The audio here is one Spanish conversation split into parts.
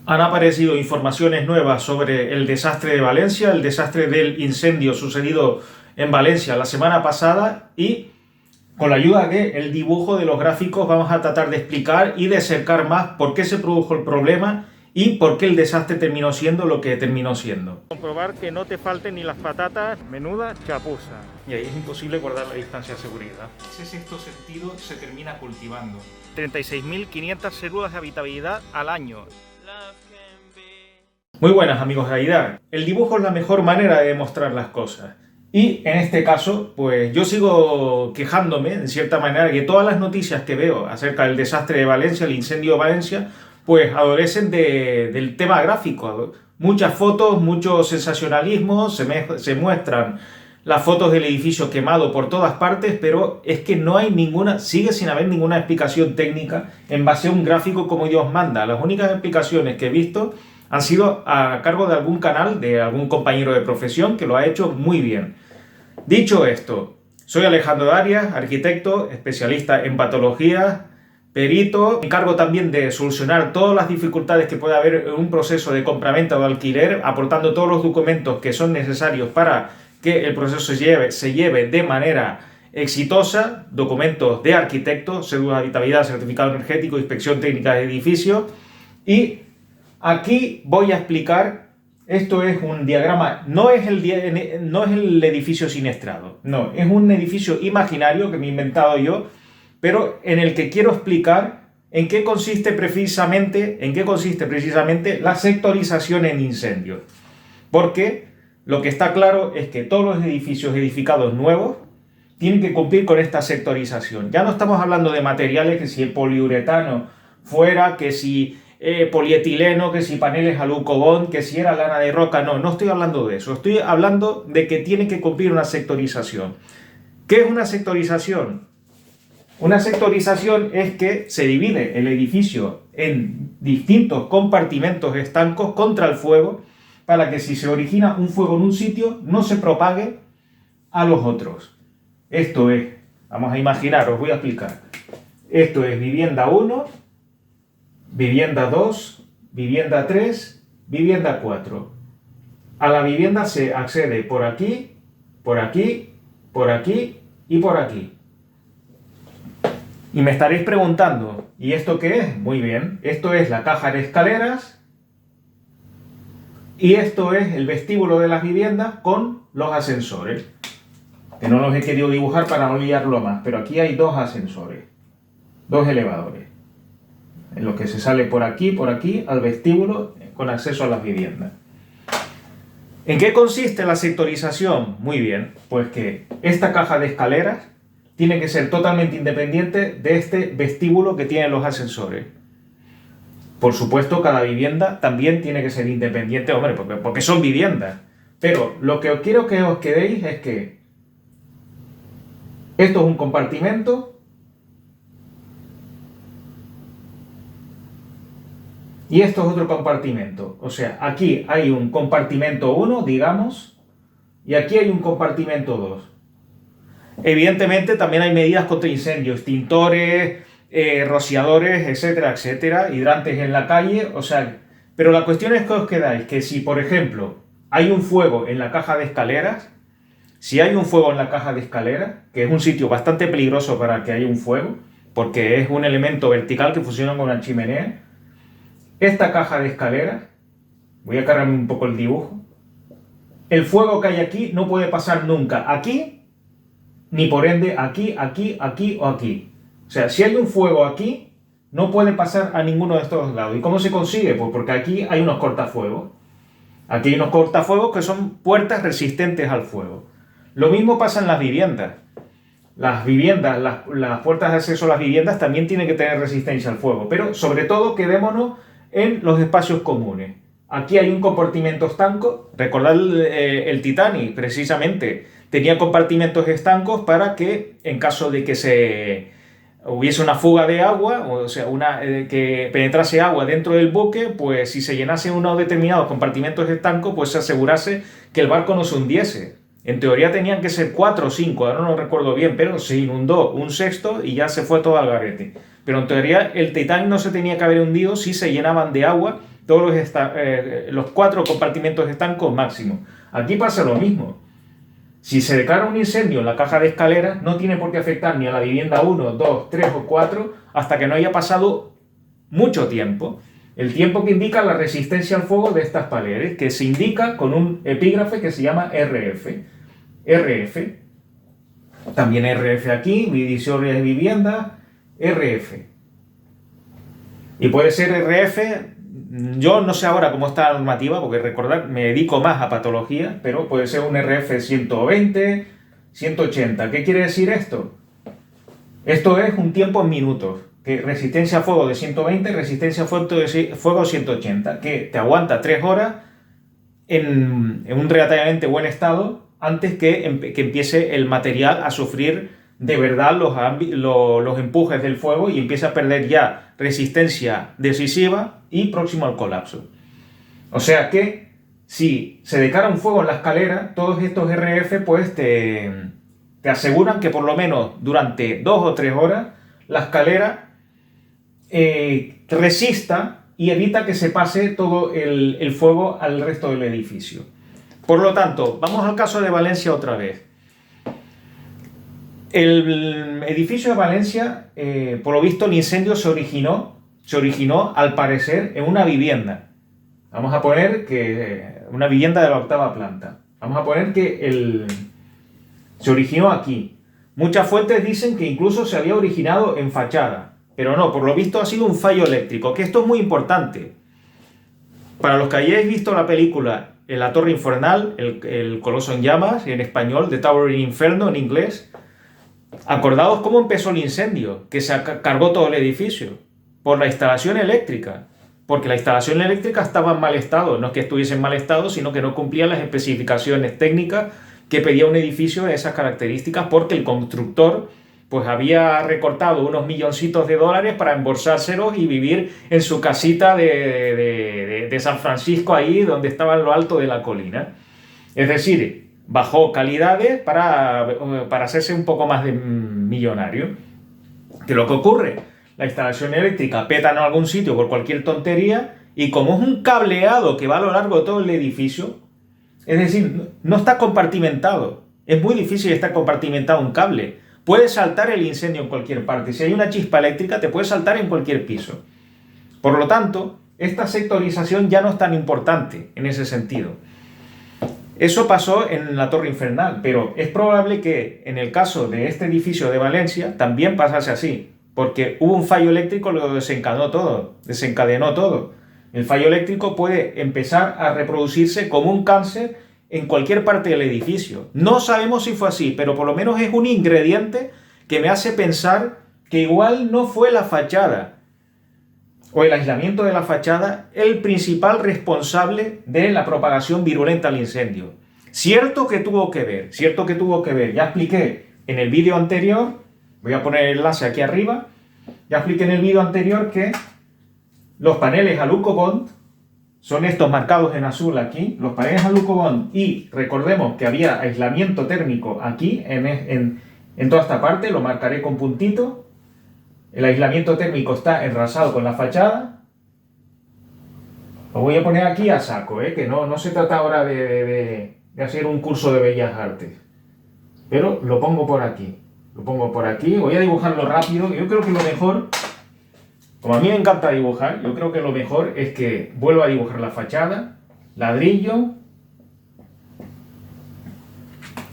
Han aparecido informaciones nuevas sobre el desastre de Valencia, el desastre del incendio sucedido en Valencia la semana pasada y con la ayuda del dibujo de los gráficos vamos a tratar de explicar y de acercar más por qué se produjo el problema y por qué el desastre terminó siendo lo que terminó siendo. Comprobar que no te falten ni las patatas, menuda chapuza. Y ahí es imposible guardar la distancia de seguridad. Ese sexto sentido se termina cultivando. 36.500 células de habitabilidad al año. Muy buenas amigos de AIDAR. El dibujo es la mejor manera de demostrar las cosas. Y en este caso, pues yo sigo quejándome, en cierta manera, que todas las noticias que veo acerca del desastre de Valencia, el incendio de Valencia, pues adolecen del tema gráfico. Muchas fotos, mucho sensacionalismo, se muestran las fotos del edificio quemado por todas partes, pero es que no hay ninguna, sigue sin haber ninguna explicación técnica en base a un gráfico como Dios manda. Las únicas explicaciones que he visto han sido a cargo de algún canal, de algún compañero de profesión que lo ha hecho muy bien. Dicho esto, soy Alejandro Arias, arquitecto, especialista en patologías, perito. Me encargo también de solucionar todas las dificultades que pueda haber en un proceso de compraventa o de alquiler, aportando todos los documentos que son necesarios para que el proceso se lleve de manera exitosa, documentos de arquitecto, cédula de habitabilidad, certificado energético, inspección técnica de edificio. Y aquí voy a explicar, esto es un diagrama, no es el edificio siniestrado, no, es un edificio imaginario que me he inventado yo, pero en el que quiero explicar en qué consiste precisamente la sectorización en incendios. Porque lo que está claro es que todos los edificios edificados nuevos tienen que cumplir con esta sectorización. Ya no estamos hablando de materiales, que si el poliuretano fuera, que si polietileno, que si paneles alucobond, que si era lana de roca. No estoy hablando de eso. Estoy hablando de que tiene que cumplir una sectorización. ¿Qué es una sectorización? Una sectorización es que se divide el edificio en distintos compartimentos estancos contra el fuego para que si se origina un fuego en un sitio no se propague a los otros. Esto es, vamos a imaginar, os voy a explicar. Esto es vivienda 1, vivienda 2, vivienda 3, vivienda 4. A la vivienda se accede por aquí, por aquí, por aquí y por aquí. Y me estaréis preguntando, ¿y esto qué es? Muy bien, esto es la caja de escaleras y esto es el vestíbulo de las viviendas con los ascensores. Que no los he querido dibujar para no liarlo más, pero aquí hay dos ascensores, dos elevadores, en los que se sale por aquí, al vestíbulo con acceso a las viviendas. ¿En qué consiste la sectorización? Muy bien, pues que esta caja de escaleras tiene que ser totalmente independiente de este vestíbulo que tienen los ascensores. Por supuesto, cada vivienda también tiene que ser independiente, hombre, porque son viviendas. Pero lo que quiero que os quedéis es que esto es un compartimento y esto es otro compartimento. O sea, aquí hay un compartimento 1, digamos, y aquí hay un compartimento 2. Evidentemente también hay medidas contra incendios, extintores, rociadores, etcétera, etcétera, hidrantes en la calle, o sea, pero la cuestión es que os quedáis que si, por ejemplo, hay un fuego en la caja de escaleras, si hay un fuego en la caja de escaleras, que es un sitio bastante peligroso para que haya un fuego, porque es un elemento vertical que funciona con una chimenea, esta caja de escaleras, voy a cargarme un poco el dibujo, el fuego que hay aquí no puede pasar nunca aquí, ni por ende aquí, aquí, aquí o aquí. O sea, si hay un fuego aquí, no puede pasar a ninguno de estos lados. ¿Y cómo se consigue? Pues porque aquí hay unos cortafuegos. Aquí hay unos cortafuegos que son puertas resistentes al fuego. Lo mismo pasa en las viviendas. Las puertas de acceso a las viviendas también tienen que tener resistencia al fuego. Pero sobre todo quedémonos en los espacios comunes. Aquí hay un compartimento estanco. Recordad el Titanic, precisamente. Tenía compartimentos estancos para que, en caso de que hubiese una fuga de agua, o sea, que penetrase agua dentro del buque, pues si se llenase unos determinados compartimentos estancos, pues se asegurase que el barco no se hundiese. En teoría tenían que ser 4 o 5, ahora no recuerdo bien, pero se inundó un sexto y ya se fue todo al garete. Pero en teoría el Titanic no se tenía que haber hundido si se llenaban de agua todos los 4 compartimentos estancos máximo. Aquí pasa lo mismo. Si se declara un incendio en la caja de escaleras, no tiene por qué afectar ni a la vivienda 1, 2, 3 o 4 hasta que no haya pasado mucho tiempo. El tiempo que indica la resistencia al fuego de estas paredes, que se indica con un epígrafe que se llama RF. RF. También RF aquí, divisoria de vivienda, RF. Y puede ser RF, yo no sé ahora cómo está la normativa, porque recordad, me dedico más a patología, pero puede ser un RF 120, 180. ¿Qué quiere decir esto? Esto es un tiempo en minutos, que resistencia a fuego de 120, resistencia a fuego 180, que te aguanta 3 horas en un relativamente buen estado antes que empiece el material a sufrir de verdad los empujes del fuego y empieza a perder ya resistencia decisiva y próximo al colapso. O sea que si se declara un fuego en la escalera, todos estos RF pues te aseguran que por lo menos durante 2 o 3 horas la escalera resista y evita que se pase todo el fuego al resto del edificio. Por lo tanto, vamos al caso de Valencia otra vez. El edificio de Valencia, por lo visto, el incendio se originó al parecer en una vivienda. Vamos a poner que una vivienda de la 8ª planta. Vamos a poner que se originó aquí. Muchas fuentes dicen que incluso se había originado en fachada, pero no, por lo visto ha sido un fallo eléctrico, que esto es muy importante. Para los que hayáis visto la película La Torre Infernal, el Coloso en Llamas, en español, The Tower in Inferno en inglés, acordaos cómo empezó el incendio, que se cargó todo el edificio, por la instalación eléctrica, porque la instalación eléctrica estaba en mal estado, no es que estuviese en mal estado, sino que no cumplía las especificaciones técnicas que pedía un edificio de esas características, porque el constructor pues había recortado unos milloncitos de dólares para embolsárselos y vivir en su casita de San Francisco, ahí donde estaba en lo alto de la colina. Es decir, bajó calidades para hacerse un poco más de millonario. ¿Qué es lo que ocurre? La instalación eléctrica peta en algún sitio por cualquier tontería y como es un cableado que va a lo largo de todo el edificio, es decir, no está compartimentado. Es muy difícil estar compartimentado un cable. Puede saltar el incendio en cualquier parte. Si hay una chispa eléctrica, te puede saltar en cualquier piso. Por lo tanto, esta sectorización ya no es tan importante en ese sentido. Eso pasó en la Torre Infernal, pero es probable que en el caso de este edificio de Valencia también pasase así, porque hubo un fallo eléctrico que lo desencadenó todo. El fallo eléctrico puede empezar a reproducirse como un cáncer en cualquier parte del edificio. No sabemos si fue así, pero por lo menos es un ingrediente que me hace pensar que igual no fue la fachada o el aislamiento de la fachada el principal responsable de la propagación virulenta al incendio. Cierto que tuvo que ver. Ya expliqué en el vídeo anterior, voy a poner el enlace aquí arriba, ya expliqué en el vídeo anterior que los paneles Alucobond son estos marcados en azul aquí, los paneles Alucobond, y recordemos que había aislamiento térmico aquí, en toda esta parte, lo marcaré con puntito. El aislamiento térmico está enrasado con la fachada. Lo voy a poner aquí a saco, que no se trata ahora de hacer un curso de bellas artes. Pero lo pongo por aquí. Voy a dibujarlo rápido. Yo creo que lo mejor, como a mí me encanta dibujar, yo creo que lo mejor es que vuelva a dibujar la fachada, ladrillo,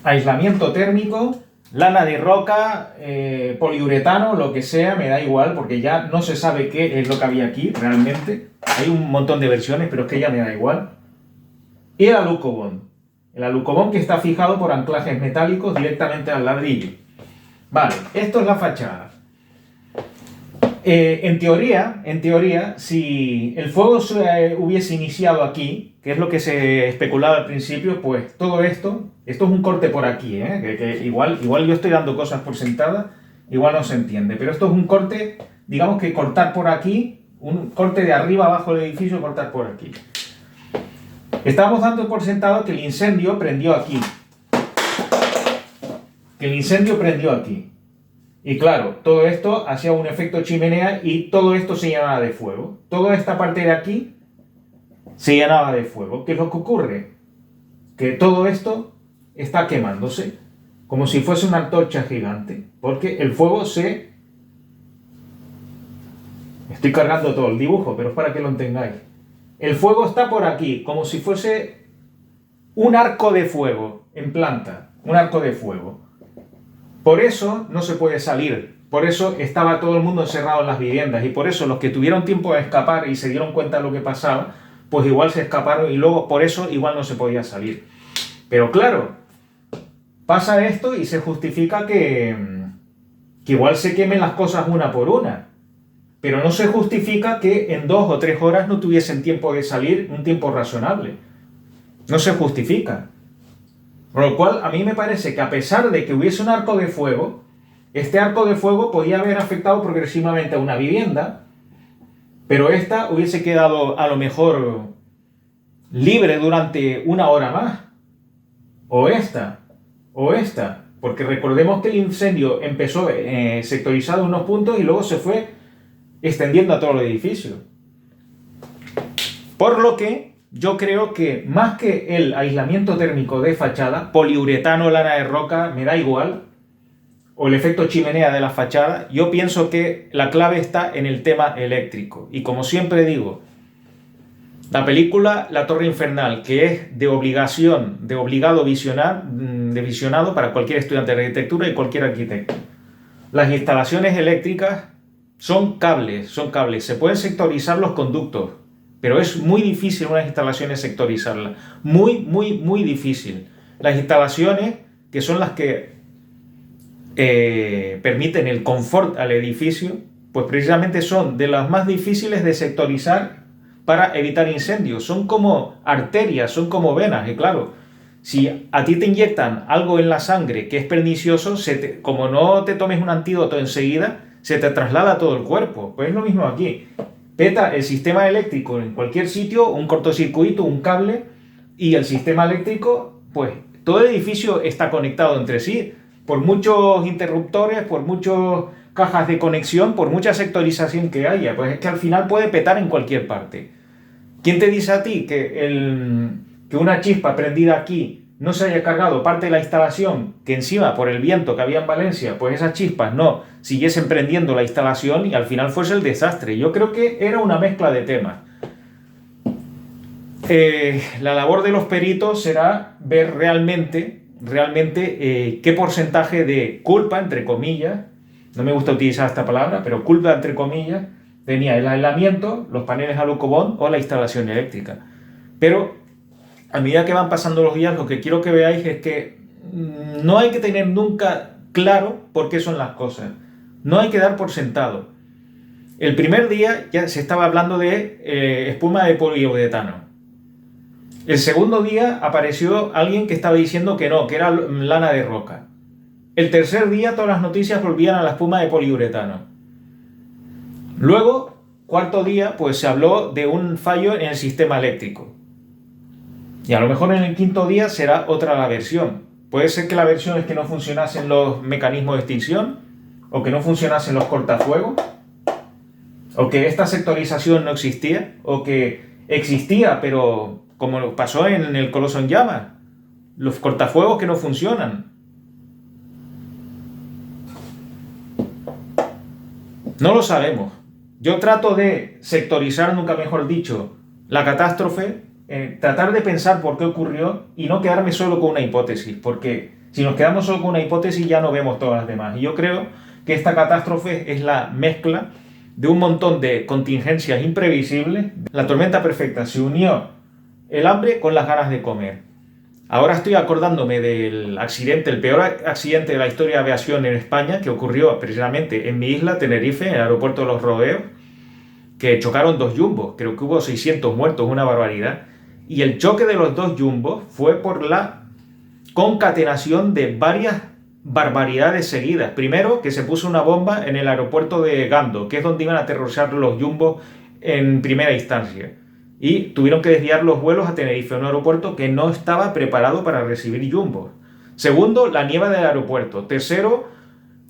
aislamiento térmico, lana de roca, poliuretano, lo que sea, me da igual, porque ya no se sabe qué es lo que había aquí realmente. Hay un montón de versiones, pero es que ya me da igual. Y el Alucobond. El Alucobond que está fijado por anclajes metálicos directamente al ladrillo. Vale, esto es la fachada. En teoría, si el fuego se hubiese iniciado aquí, que es lo que se especulaba al principio, pues todo esto es un corte por aquí, que igual yo estoy dando cosas por sentadas, igual no se entiende, pero esto es un corte, digamos que cortar por aquí, un corte de arriba abajo del edificio, cortar por aquí. Estamos dando por sentado que el incendio prendió aquí. Y claro, todo esto hacía un efecto chimenea y todo esto se llenaba de fuego. Toda esta parte de aquí se llenaba de fuego. ¿Qué es lo que ocurre? Que todo esto está quemándose, como si fuese una antorcha gigante, porque el fuego se... Estoy cargando todo el dibujo, pero es para que lo entendáis. El fuego está por aquí, como si fuese un arco de fuego en planta, un arco de fuego. Por eso no se puede salir, por eso estaba todo el mundo encerrado en las viviendas y por eso los que tuvieron tiempo de escapar y se dieron cuenta de lo que pasaba, pues igual se escaparon y luego por eso igual no se podía salir. Pero claro, pasa esto y se justifica que igual se quemen las cosas una por una. Pero no se justifica que en 2 o 3 horas no tuviesen tiempo de salir, un tiempo razonable. No se justifica. Por lo cual, a mí me parece que a pesar de que hubiese un arco de fuego, este arco de fuego podía haber afectado progresivamente a una vivienda, pero esta hubiese quedado a lo mejor libre durante 1 hora más. O esta. Porque recordemos que el incendio empezó sectorizado en unos puntos y luego se fue extendiendo a todo el edificio. Por lo que yo creo que más que el aislamiento térmico de fachada, poliuretano, lana de roca, me da igual, o el efecto chimenea de la fachada, yo pienso que la clave está en el tema eléctrico. Y como siempre digo, la película La Torre Infernal, que es de obligación, de obligado visionado para cualquier estudiante de arquitectura y cualquier arquitecto. Las instalaciones eléctricas son cables, se pueden sectorizar los conductos, pero es muy difícil unas instalaciones sectorizarlas, muy difícil. Las instalaciones que son las que permiten el confort al edificio, pues precisamente son de las más difíciles de sectorizar para evitar incendios. Son como arterias, son como venas, y claro, si a ti te inyectan algo en la sangre que es pernicioso, como no te tomes un antídoto enseguida, se te traslada a todo el cuerpo. Pues es lo mismo aquí. Peta el sistema eléctrico en cualquier sitio, un cortocircuito, un cable, y el sistema eléctrico, pues todo el edificio está conectado entre sí, por muchos interruptores, por muchas cajas de conexión, por mucha sectorización que haya, pues es que al final puede petar en cualquier parte. ¿Quién te dice a ti que una chispa prendida aquí no se haya cargado parte de la instalación, que encima por el viento que había en Valencia, pues esas chispas no siguiesen prendiendo la instalación y al final fuese el desastre? Yo creo que era una mezcla de temas. La labor de los peritos será ver realmente qué porcentaje de culpa, entre comillas, no me gusta utilizar esta palabra, pero culpa entre comillas, tenía el aislamiento, los paneles Alucobond o la instalación eléctrica. Pero a medida que van pasando los días, lo que quiero que veáis es que no hay que tener nunca claro por qué son las cosas. No hay que dar por sentado. El primer día ya se estaba hablando de espuma de poliuretano. El segundo día apareció alguien que estaba diciendo que no, que era lana de roca. El tercer día todas las noticias volvían a la espuma de poliuretano. Luego, cuarto día, pues se habló de un fallo en el sistema eléctrico. Y a lo mejor en el quinto día será otra la versión. Puede ser que la versión es que no funcionasen los mecanismos de extinción, o que no funcionasen los cortafuegos, o que esta sectorización no existía, o que existía, pero como pasó en el Coloso en Llamas, los cortafuegos que no funcionan. No lo sabemos. Yo trato de sectorizar, nunca mejor dicho, la catástrofe, tratar de pensar por qué ocurrió y no quedarme solo con una hipótesis, porque si nos quedamos solo con una hipótesis ya no vemos todas las demás. Y yo creo que esta catástrofe es la mezcla de un montón de contingencias imprevisibles. La tormenta perfecta se unió el hambre con las ganas de comer. Ahora estoy acordándome del accidente, el peor accidente de la historia de aviación en España, que ocurrió precisamente en mi isla, Tenerife, en el aeropuerto de Los Rodeos, que chocaron 2 jumbos. Creo que hubo 600 muertos, una barbaridad. Y el choque de los 2 jumbos fue por la concatenación de varias barbaridades seguidas. Primero, que se puso una bomba en el aeropuerto de Gando, que es donde iban a aterrorizar los jumbos en primera instancia. Y tuvieron que desviar los vuelos a Tenerife, un aeropuerto que no estaba preparado para recibir jumbos. Segundo, la nieve del aeropuerto. Tercero,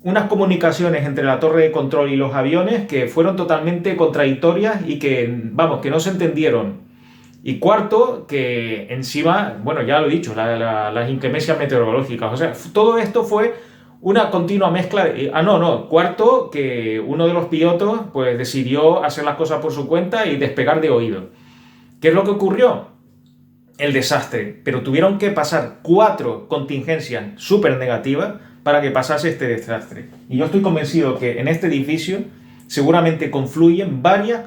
unas comunicaciones entre la torre de control y los aviones que fueron totalmente contradictorias y que, vamos, que no se entendieron. Y cuarto, que encima, bueno, ya lo he dicho, las inclemencias meteorológicas. O sea, todo esto fue una continua mezcla de... Cuarto, que uno de los pilotos pues decidió hacer las cosas por su cuenta y despegar de oído. ¿Qué es lo que ocurrió? El desastre. Pero tuvieron que pasar 4 contingencias súper negativas para que pasase este desastre. Y yo estoy convencido que en este edificio seguramente confluyen varias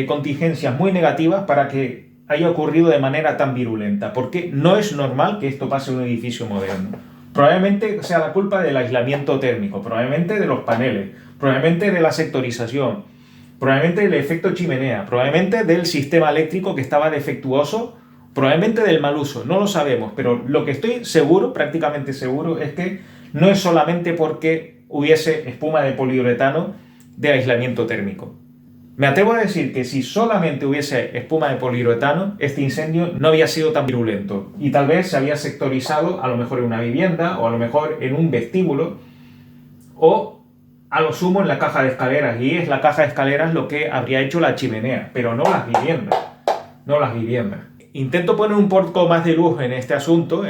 contingencias muy negativas para que haya ocurrido de manera tan virulenta, porque no es normal que esto pase en un edificio moderno. Probablemente sea la culpa del aislamiento térmico, probablemente de los paneles, probablemente de la sectorización, probablemente del efecto chimenea, probablemente del sistema eléctrico que estaba defectuoso, probablemente del mal uso, no lo sabemos, pero lo que estoy seguro, prácticamente seguro, es que no es solamente porque hubiese espuma de poliuretano de aislamiento térmico. Me atrevo a decir que si solamente hubiese espuma de poliuretano, este incendio no había sido tan virulento y tal vez se había sectorizado a lo mejor en una vivienda o a lo mejor en un vestíbulo o a lo sumo en la caja de escaleras, y es la caja de escaleras lo que habría hecho la chimenea, pero no las viviendas, no las viviendas. Intento poner un poco más de luz en este asunto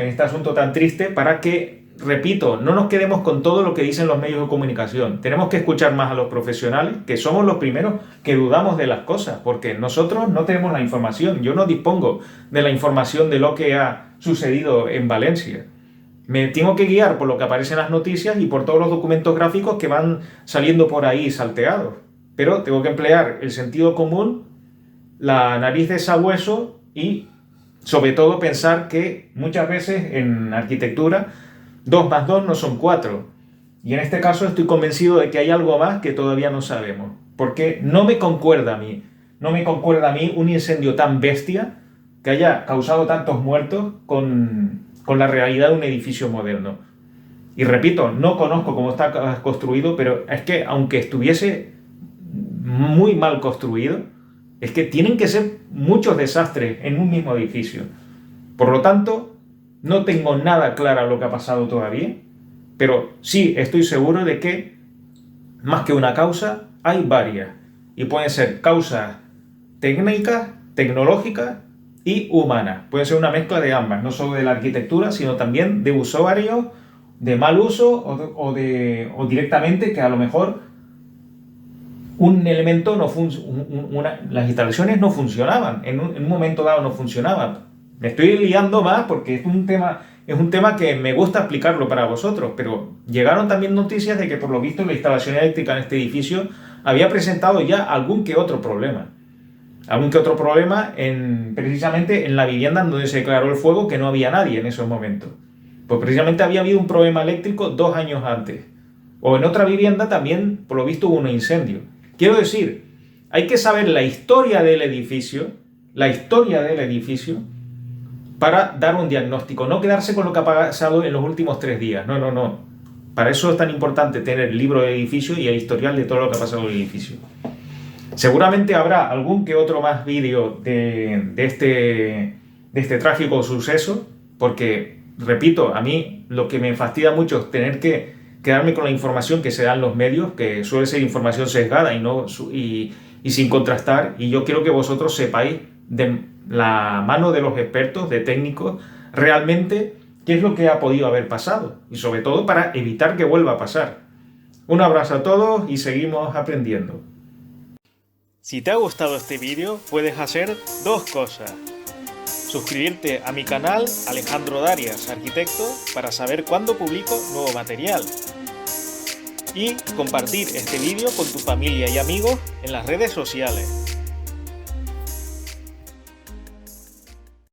tan triste, para que, repito, no nos quedemos con todo lo que dicen los medios de comunicación. Tenemos que escuchar más a los profesionales, que somos los primeros que dudamos de las cosas, porque nosotros no tenemos la información. Yo no dispongo de la información de lo que ha sucedido en Valencia. Me tengo que guiar por lo que aparece en las noticias y por todos los documentos gráficos que van saliendo por ahí salteados. Pero tengo que emplear el sentido común, la nariz de sabueso y, sobre todo, pensar que muchas veces en arquitectura 2 más 2 no son 4. Y en este caso estoy convencido de que hay algo más que todavía no sabemos. Porque no me concuerda a mí un incendio tan bestia que haya causado tantos muertos con la realidad de un edificio moderno. Y repito, no conozco cómo está construido, pero es que aunque estuviese muy mal construido, es que tienen que ser muchos desastres en un mismo edificio. Por lo tanto, no tengo nada claro lo que ha pasado todavía, pero sí estoy seguro de que, más que una causa, hay varias. Y pueden ser causas técnicas, tecnológicas y humanas. Puede ser una mezcla de ambas, no solo de la arquitectura, sino también de usuarios, de mal uso o directamente que a lo mejor un elemento las instalaciones no funcionaban, en un momento dado no funcionaban. Me estoy liando más porque es un tema que me gusta explicarlo para vosotros, pero llegaron también noticias de que por lo visto la instalación eléctrica en este edificio había presentado ya algún que otro problema. Precisamente en la vivienda donde se declaró el fuego, que no había nadie en esos momentos. Pues precisamente había habido un problema eléctrico 2 años antes. O en otra vivienda también, por lo visto, hubo un incendio. Quiero decir, hay que saber la historia del edificio, para dar un diagnóstico, no quedarse con lo que ha pasado en los últimos 3 días. No. Para eso es tan importante tener el libro del edificio y el historial de todo lo que ha pasado en el edificio. Seguramente habrá algún que otro más vídeo de este trágico suceso, porque, repito, a mí lo que me fastidia mucho es tener que quedarme con la información que se da en los medios, que suele ser información sesgada y sin contrastar, y yo quiero que vosotros sepáis de la mano de los expertos, de técnicos, realmente qué es lo que ha podido haber pasado, y sobre todo para evitar que vuelva a pasar. Un abrazo a todos y seguimos aprendiendo. Si te ha gustado este vídeo, puedes hacer 2 cosas. Suscribirte a mi canal Alejandro Darias, arquitecto, para saber cuándo publico nuevo material. Y compartir este vídeo con tu familia y amigos en las redes sociales.